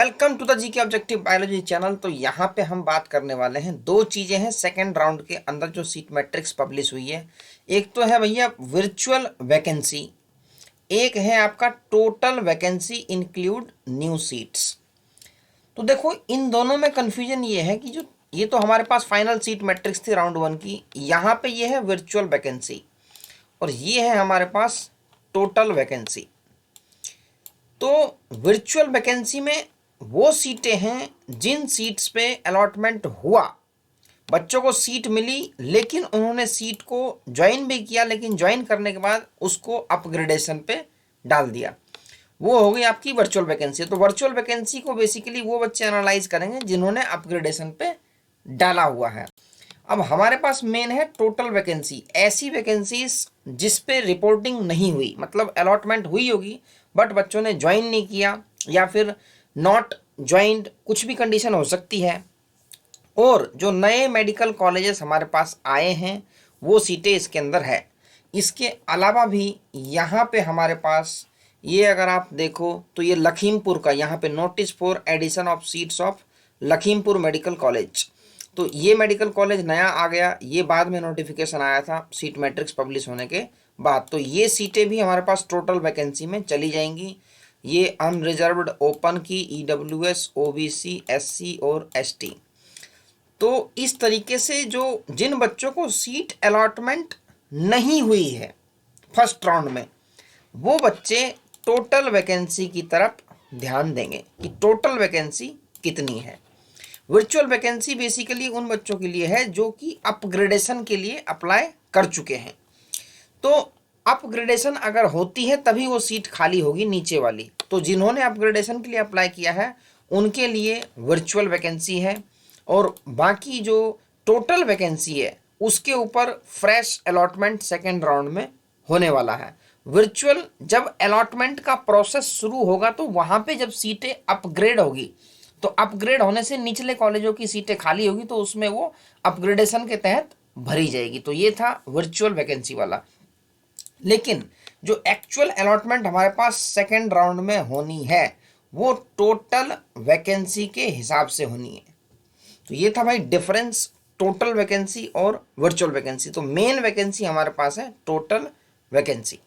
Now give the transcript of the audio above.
Welcome to the GK objective biology channel. तो यहाँ पे हम बात करने वाले हैं, दो चीज़ें हैं सेकेंड राउंड के अंदर जो सीट मैट्रिक्स पब्लिश हुई है। एक तो है भैया वर्चुअल वैकेंसी, एक है आपका total vacancy include new seats. तो देखो इन दोनों में कन्फ्यूजन ये है कि जो ये तो हमारे पास फाइनल सीट मैट्रिक्स थी राउंड 1 की, यहाँ पे ये है वर्चुअल वैकेंसी और ये है हमारे पास टोटल वैकेंसी। तो वर्चुअल वैकेंसी में वो सीटें हैं जिन सीट्स पे अलॉटमेंट हुआ, बच्चों को सीट मिली, लेकिन उन्होंने सीट को ज्वाइन भी किया, लेकिन ज्वाइन करने के बाद उसको अपग्रेडेशन पे डाल दिया। वो हो गई आपकी वर्चुअल वैकेंसी। तो वर्चुअल वैकेंसी को बेसिकली वो बच्चे एनालाइज करेंगे जिन्होंने अपग्रेडेशन पे डाला हुआ है। अब हमारे पास मेन है टोटल वैकेंसी, ऐसी वैकेंसीज जिस पे रिपोर्टिंग नहीं हुई, मतलब अलॉटमेंट हुई होगी बट बच्चों ने ज्वाइन नहीं किया या फिर नॉट ज्वाइंड, कुछ भी कंडीशन हो सकती है। और जो नए मेडिकल कॉलेजेस हमारे पास आए हैं वो सीटें इसके अंदर है। इसके अलावा भी यहाँ पे हमारे पास ये अगर आप देखो तो ये लखीमपुर का, यहाँ पे notice for addition of seats of Lakhimpur medical college. तो ये मेडिकल कॉलेज नया आ गया, ये बाद में नोटिफिकेशन आया था सीट मैट्रिक्स पब्लिश होने के बाद। तो ये सीटें भी हमारे पास टोटल वैकेंसी में चली जाएंगी। ये अनरिजर्व्ड ओपन की EWS, OBC, SC और ST। तो इस तरीके से जो जिन बच्चों को सीट अलॉटमेंट नहीं हुई है फर्स्ट राउंड में, वो बच्चे टोटल वैकेंसी की तरफ ध्यान देंगे कि टोटल वैकेंसी कितनी है। वर्चुअल वैकेंसी बेसिकली उन बच्चों के लिए है जो कि अपग्रेडेशन के लिए अप्लाई कर चुके हैं। तो अपग्रेडेशन अगर होती है तभी वो सीट खाली होगी नीचे वाली। तो जिन्होंने अपग्रेडेशन के लिए अप्लाई किया है उनके लिए वर्चुअल वैकेंसी है, और बाकी जो टोटल वैकेंसी है उसके ऊपर फ्रेश अलॉटमेंट सेकेंड राउंड में होने वाला है। वर्चुअल जब अलॉटमेंट का प्रोसेस शुरू होगा तो वहाँ पे जब सीटें अपग्रेड होगी, तो अपग्रेड होने से निचले कॉलेजों की सीटें खाली होगी तो उसमें वो अपग्रेडेशन के तहत भरी जाएगी। तो ये था वर्चुअल वैकेंसी वाला। लेकिन जो एक्चुअल अलॉटमेंट हमारे पास सेकेंड राउंड में होनी है वो टोटल वैकेंसी के हिसाब से होनी है। तो ये था भाई डिफरेंस टोटल वैकेंसी और वर्चुअल वैकेंसी। तो मेन वैकेंसी हमारे पास है टोटल वैकेंसी।